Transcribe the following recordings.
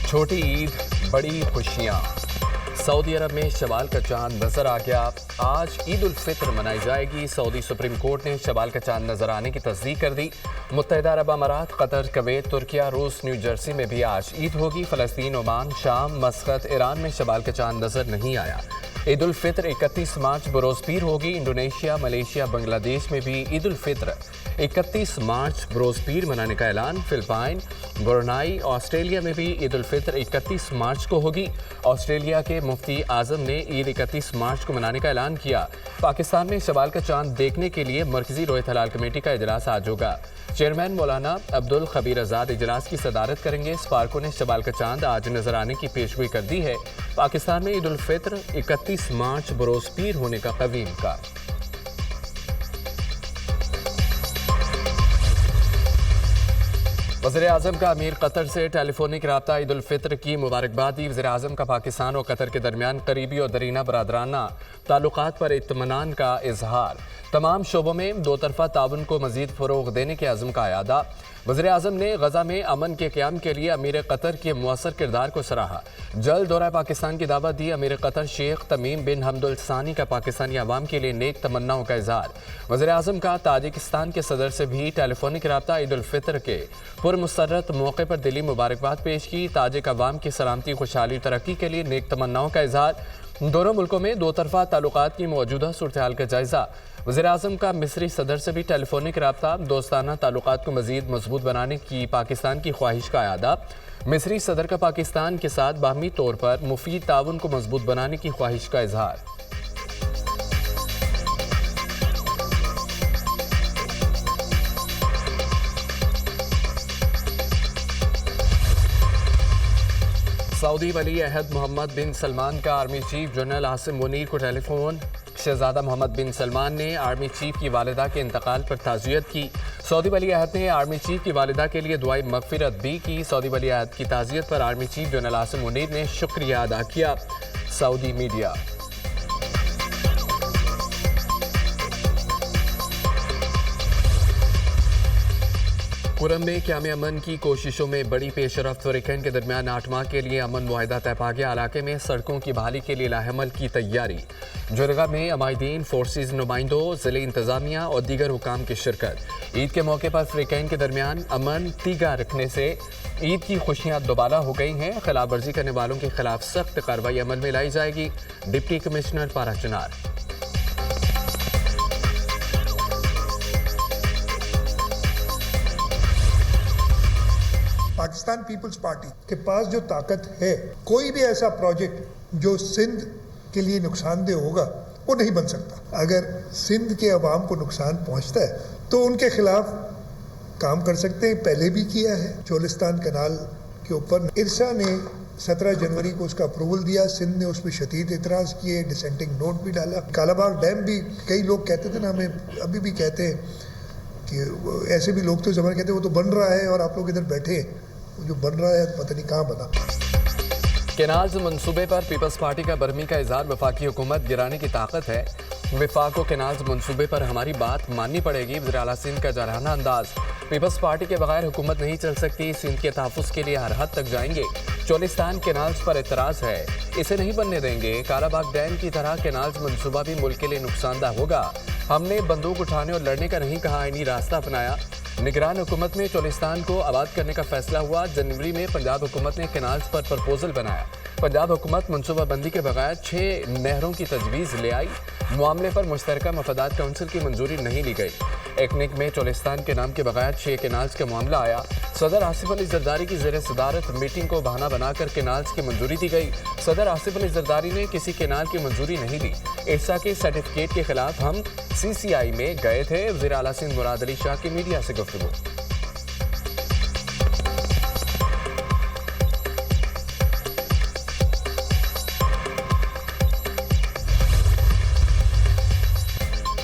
छोटी ईद, बड़ी खुशियां। सऊदी अरब में शवाल का चांद नजर आ गया। आज ईद उल फित्र मनाई जाएगी। सऊदी सुप्रीम कोर्ट ने शवाल का चांद नजर आने की तस्दीक कर दी। मुत्तहिदा अरब अमारात, कतर, कुवैत, तुर्किया, रूस, न्यू जर्सी में भी आज ईद होगी। फलस्तीन, ओमान, शाम, मस्कत, ईरान में शवाल का चांद नजर नहीं आया। ईद उल फित्र 31 मार्च बरोज़ पीर होगी। इंडोनेशिया, मलेशिया, बांग्लादेश में भी ईद उल फित्र 31 मार्च बरोज़ पीर मनाने का ऐलान। फिलिपाइन, ब्रुनाई, ऑस्ट्रेलिया में भी ईद उल फित्र 31 मार्च को होगी। ऑस्ट्रेलिया के मुफ्ती आजम ने ईद 31 मार्च को मनाने का ऐलान किया। पाकिस्तान में शवाल का चांद देखने के लिए मरकजी रोयत हलाल कमेटी का इजलास आज होगा। चेयरमैन मौलाना अब्दुल खबीर आज़ाद इजलास की सदारत करेंगे। स्पार्को ने शवाल का चांद आज नजर आने की पेशगोई कर दी है। पाकिस्तान में ईद उल फित्र 31 मार्च बरोज़ पीर होने का कवीम का। वज़ीर-ए-आज़म का अमीर कतर से टेलीफोनिक रब्ता। ईद उल फित्र की मुबारकबाद दी। वज़ीर-ए-आज़म का पाकिस्तान और कतर के दरमियान करीबी और दरीना बरादराना ताल्लुकात पर इत्मीनान का इजहार। तमाम शोबों में दो तरफा ताउन को मज़ीद फ़रोग़ देने के अज़्म का अयादा। वज़ीर-ए-आज़म ने गज़ा में अमन के क़याम के लिए अमीर कतर के मुअस्सर किरदार को सराहा। जल्द दौरा पाकिस्तान की दावत दी। अमीर कतर शेख तमीम बिन हमदुल सानी का पाकिस्तानी अवाम के लिए नेक तमन्नाओं का इजहार। वज़ीर-ए-आज़म का ताजिकिस्तान के सदर से भी टेलीफोनिक रब्ता। ईद उल फित्र के पुरमसरत मौके पर दिली मुबारकबाद पेश की। ताजिक अवाम की सलामती, खुशहाली, तरक्की के लिए नेक तमन्नाओं का इजहार। दोनों मुल्कों में दो तरफा ताल्लुकात की मौजूदा सूरत हाल का जायजा। वज़ीर-ए-आज़म का मिस्री सदर से भी टेलीफोनिक रब्ता। दोस्ताना ताल्लुकात को मज़ीद मजबूत बनाने की पाकिस्तान की ख्वाहिश का अयादा। मिस्री सदर का पाकिस्तान के साथ बाहमी तौर पर मुफीद ताउन को मजबूत बनाने की ख्वाहिश का इजहार। सऊदी वली अहद मोहम्मद बिन सलमान का army chief general Asim Munir को टेलीफोन। शहजादा मोहम्मद बिन सलमान ने आर्मी चीफ की वालिदा के इंतकाल पर ताज़ियत की। सऊदी वली अहद ने आर्मी चीफ की वालिदा के लिए दुआई मगफिरत भी की। सऊदी वली अहद की ताज़ियत पर army chief general Asim Munir ने शुक्रिया अदा किया। Saudi media. कुरम में क़याम अमन की कोशिशों में बड़ी पेशरफ्त। फ़रीक़ैन के दरमियान 8 माह के लिए अमन मुआहिदा तय पा गया। इलाके में सड़कों की बहाली के लिए लाहेमल की तैयारी। जुरगा में अमायदीन, फोर्सेज नुमाइंदों, ज़िले इंतज़ामिया और दीगर हुकाम की शिरकत। ईद के मौके पर फ़रीक़ैन के दरमियान अमन तीगा रखने से ईद की खुशियाँ दोबारा हो गई हैं। खिलाफ वर्जी करने वालों के खिलाफ सख्त कार्रवाई अमल में लाई जाएगी। डिप्टी कमिश्नर पारा चनार। पाकिस्तान पीपल्स पार्टी के पास जो ताकत है, कोई भी ऐसा प्रोजेक्ट जो सिंध के लिए नुकसानदेह होगा वो नहीं बन सकता। अगर सिंध के अवाम को नुकसान पहुंचता है तो उनके खिलाफ काम कर सकते हैं। पहले भी किया है। चोलिस्तान कनाल के ऊपर इरसा ने 17 जनवरी को उसका अप्रूवल दिया। सिंध ने उस पर शदीद एतराज़ किए, डिसेंटिंग नोट भी डाला। कालाबाग डैम भी कई लोग कहते थे ना, हमें अभी भी कहते हैं कि ऐसे भी लोग तो जमा कहते हैं वो तो बन रहा है और आप लोग इधर बैठे, जो बन रहा है पता नहीं कहाँ बना। केनाल्स मंसूबे पर पीपल्स पार्टी का बरहमी का इजहार। वफाकी हुकूमत गिराने की ताकत है। वफाक को केनाल्स मंसूबे पर हमारी बात माननी पड़ेगी। वज़ीर आला सिंध का जारहाना अंदाज। पीपल्स पार्टी के बगैर हुकूमत नहीं चल सकती। सिंध के तहफ़्फ़ुज़ के लिए हर हद तक जाएंगे। चोलिस्तान केनाल्स पर एतराज़ है, इसे नहीं बनने देंगे। कालाबाग डैम की तरह केनाल्स मंसूबा भी मुल्क के लिए नुकसानदा होगा। हमने बंदूक उठाने और लड़ने का नहीं कहा, आईनी रास्ता अपनाया। निगरान हुकूमत में चोलिस्तान को आबाद करने का फैसला हुआ। जनवरी में पंजाब हुकूमत ने केनाल्स पर प्रपोजल बनाया। पंजाब हुकूमत मनसूबाबंदी के बगैर 6 नहरों की तजवीज़ ले आई। मामले पर मुश्तरका मफादात काउंसिल की मंजूरी नहीं ली गई। एकनिक में चोलिस्तान के नाम के बगैर 6 केनाल्स का मामला आया। सदर आसिफ अली जरदारी की ज़ेर सदारत मीटिंग को बहाना बनाकर केनाल्स की मंजूरी दी गई। सदर आसिफ अली जरदारी ने किसी केनाल की मंजूरी नहीं दी। इरसा के सर्टिफिकेट के खिलाफ हम CCI में गए थे। वज़ीर आला सिंध मुराद अली शाह की मीडिया से गुफ्तगू।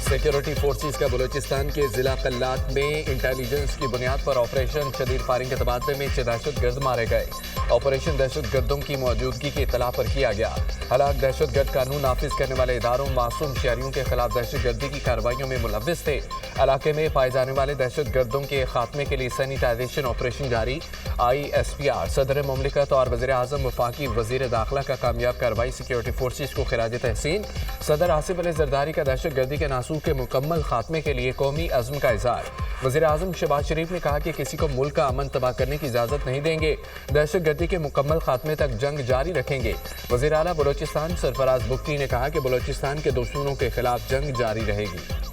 सिक्योरिटी फोर्सेस का बलूचिस्तान के जिला कल्लात में इंटेलिजेंस की बुनियाद पर ऑपरेशन। शदीद फायरिंग के तबादले में 6 दहशतगर्द मारे गए। ऑपरेशन दहशतगर्दों की मौजूदगी की इतला पर किया गया। हालांकि दहशतगर्द कानून नाफिज करने वाले इदारों मासूम शहरियों के खिलाफ दहशतगर्दी की कार्रवाइयों में मुलव्विस थे। इलाके में पाए जाने वाले दहशतगर्दों के खात्मे के लिए सैनिटाइजेशन ऑपरेशन जारी। ISPR सदर मुमलिकत और वज़ीर आज़म वफाकी वज़ीर दाखिला का कामयाब कार्रवाई सिक्योरिटी फोर्सेज को खिराज तहसीन। सदर आसिफ अली जरदारी का दहशतगर्दी के नासूर के मुकम्मल खात्मे के लिए कौमी अज़्म का इज़हार। वज़ीर आज़म शहबाज शरीफ ने कहा कि किसी को मुल्क का अमन तबाह करने की इजाज़त नहीं देंगे, दहशतगर्दी के मुकम्मल खात्मे तक जंग जारी रखेंगे। वज़ीर आला बलोचिस्तान सरफराज बुख्ती ने कहा कि बलोचिस्तान के दुश्मनों के खिलाफ जंग जारी रहेगी।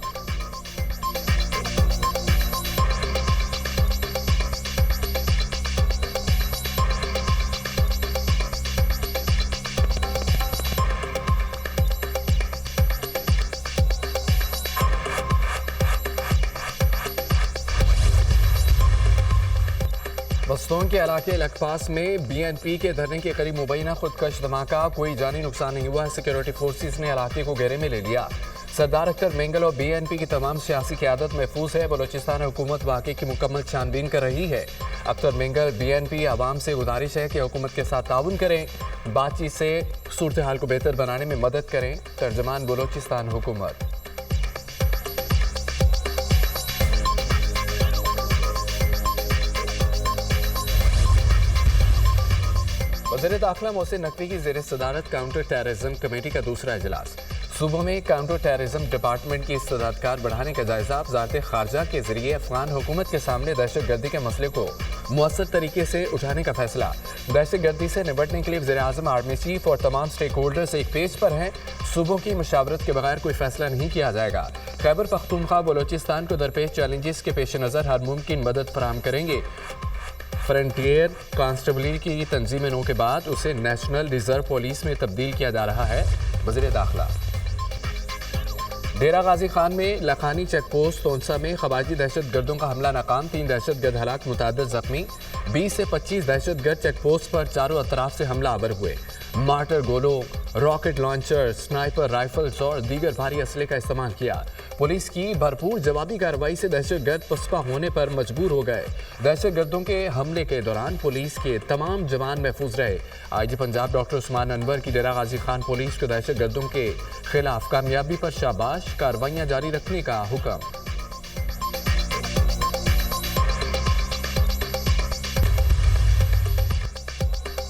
बस्तों के इलाके लखपास में BNP के धरने के करीब मुबैना खुदकश धमाका, कोई जानी नुकसान नहीं हुआ। सिक्योरिटी फोर्सेस ने इलाके को घेरे में ले लिया। सरदार अख्तर मेंगल और BNP की तमाम सियासी क़यादत महफूज है। बलोचिस्तान हुकूमत वाक़े की मुकम्मल छानबीन कर रही है। अख्तर मेंगल BNP आवाम से गुजारिश है कि हुकूमत के साथ ताउन करें, बातचीत से सूरत हाल को बेहतर बनाने में मदद करें। तर्जमान बलोचिस्तान हुकूमत। वज़ीर दाखिला मोहसिन नकवी की ज़ेर सदारत काउंटर टेररिज्म कमेटी का दूसरा इजलास। सूबों में काउंटर टेररिज्म डिपार्टमेंट की इस्तेदादकार बढ़ाने का जायजा। वज़ारत खारजा के जरिए अफगान हुकूमत के सामने दहशतगर्दी के मसले को मुअस्सर तरीके से उठाने का फैसला। दहशतगर्दी से निपटने के लिए वज़ीर आज़म, आर्मी चीफ और तमाम स्टेक होल्डर्स एक पेज पर हैं। सूबों की मशावरत के बगैर कोई फैसला नहीं किया जाएगा। खैबर पख्तूनख्वा बलोचिस्तान को दरपेश चैलेंजेस के पेश नज़र हर मुमकिन मदद फराहम करेंगे। फ्रंटियर कांस्टेबली की तंजीमों के बाद उसे नेशनल रिजर्व पुलिस में तब्दील किया जा रहा है। वज़ीर दाखिला। डेरा गाजी खान में लखानी चेक पोस्ट तोनसा में खवाजी दहशतगर्दों का हमला नाकाम, 3 दहशतगर्द हलाक, मुतअद्दिद जख्मी। 20 से 25 दहशतगर्द चेक पोस्ट पर चारों अतराफ से हमला आवर हुए। मार्टर गोलों, रॉकेट लॉन्चर, स्नाइपर राइफल्स और दीगर भारी असले का इस्तेमाल किया। पुलिस की भरपूर जवाबी कार्रवाई से दहशतगर्द पसपा होने पर मजबूर हो गए। दहशतगर्दों के हमले के दौरान पुलिस के तमाम जवान महफूज रहे। IG पंजाब डॉक्टर उस्मान अनवर की डेरा गाजी खान पुलिस को दहशतगर्दों के खिलाफ कामयाबी पर शाबाश, कार्रवाइयां जारी रखने का हुक्म।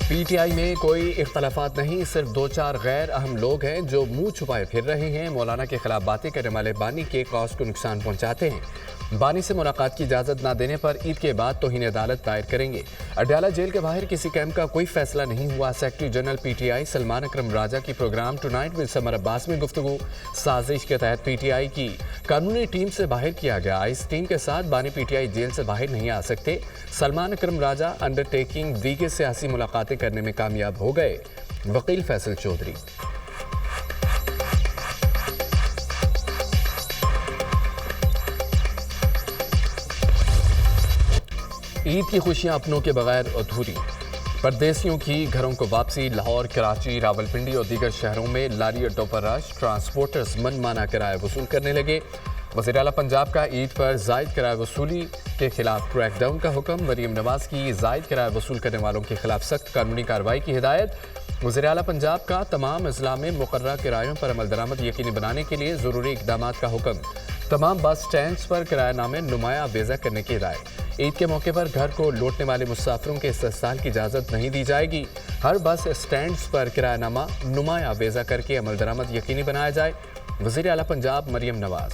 PTI में कोई इख्तलाफात नहीं, सिर्फ 2-4 गैर अहम लोग हैं जो मुंह छुपाए फिर रहे हैं। मौलाना के खिलाफ बातें करने वाले बानी के कौस को नुकसान पहुंचाते हैं। बानी से मुलाकात की इजाज़त न देने पर ईद के बाद तौहीन अदालत दायर करेंगे। अडयाला जेल के बाहर किसी कैंप का कोई फैसला नहीं हुआ। Secretary general PTI Salman Akram Raja की programme tonight with Samar Abbas में गुफ्तगू। साजिश के तहत PTI की कानूनी टीम से बाहर किया गया। इस टीम के साथ बानी PTI जेल से बाहर नहीं आ सकते। सलमान अकरम राजा अंडरटेकिंग दीगर सियासी मुलाकातें करने में कामयाब हो गए। वकील फैसल चौधरी। ईद की खुशियां अपनों के बगैर अधूरी। परदेसियों की घरों को वापसी। लाहौर, कराची, रावलपिंडी और दीगर शहरों में लारी अड्डों पर रश। ट्रांसपोर्टर्स मनमाना किराया वसूल करने लगे। वज़ीर आला पंजाब का ईद पर जायद किराया वसूली के खिलाफ क्रैकडाउन का हुक्म। मरीम नवाज की जायद किराया वसूल करने वालों के खिलाफ सख्त कानूनी कार्रवाई की हिदायत। वज़ीर आला पंजाब का तमाम अजला में मुकर्रर किरायों पर अमल दरामद यकीनी बनाने के लिए ज़रूरी इक़दामात का हुक्म। तमाम बस स्टैंड्स पर किरायानामे नुमाया बेजा करने की हिदायत। ईद के मौके पर घर को लौटने वाले मुसाफिरों के इस्तेसाल की इजाज़त नहीं दी जाएगी। हर बस स्टैंड्स पर किरायानामा नुमाया बेजा करके अमल दरामद यकीनी बनाया जाए। वज़ीर आला पंजाब मरीम नवाज।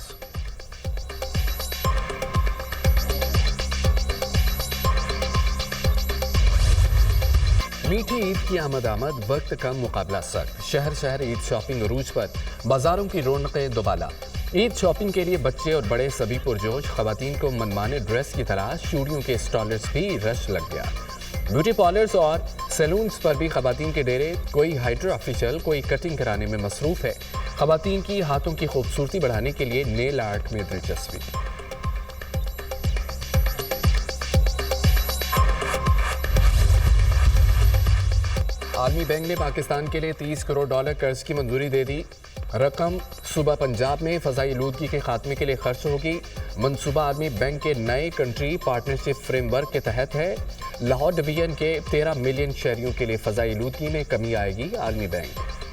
मीठी ईद की आमद वक्त कम मुकाबला सख्त। शहर शहर ईद शॉपिंग अरूज पर, बाजारों की रौनकें दोबाला। ईद शॉपिंग के लिए बच्चे और बड़े सभी पुरजोश। खवातीन को मनमाने ड्रेस की तलाश। चूड़ियों के स्टॉलर्स भी रश लग गया। ब्यूटी पार्लर्स और सैलून्स पर भी खवातीन के डेरे। कोई हाइड्रा ऑफिशियल, कोई कटिंग कराने में मसरूफ है। खवातीन की हाथों की खूबसूरती बढ़ाने के लिए नेल आर्ट में दिलचस्पी। आलमी बैंक ने पाकिस्तान के लिए $30 करोड़ कर्ज की मंजूरी दे दी। रकम सूबा पंजाब में फ़ज़ाई आलूदगी के खात्मे के लिए खर्च होगी। मनसूबा आलमी बैंक के नए कंट्री पार्टनरशिप फ्रेमवर्क के तहत है। लाहौर डिवीजन के 13 मिलियन शहरियों के लिए फ़ज़ाई आलूदगी में कमी आएगी। आलमी बैंक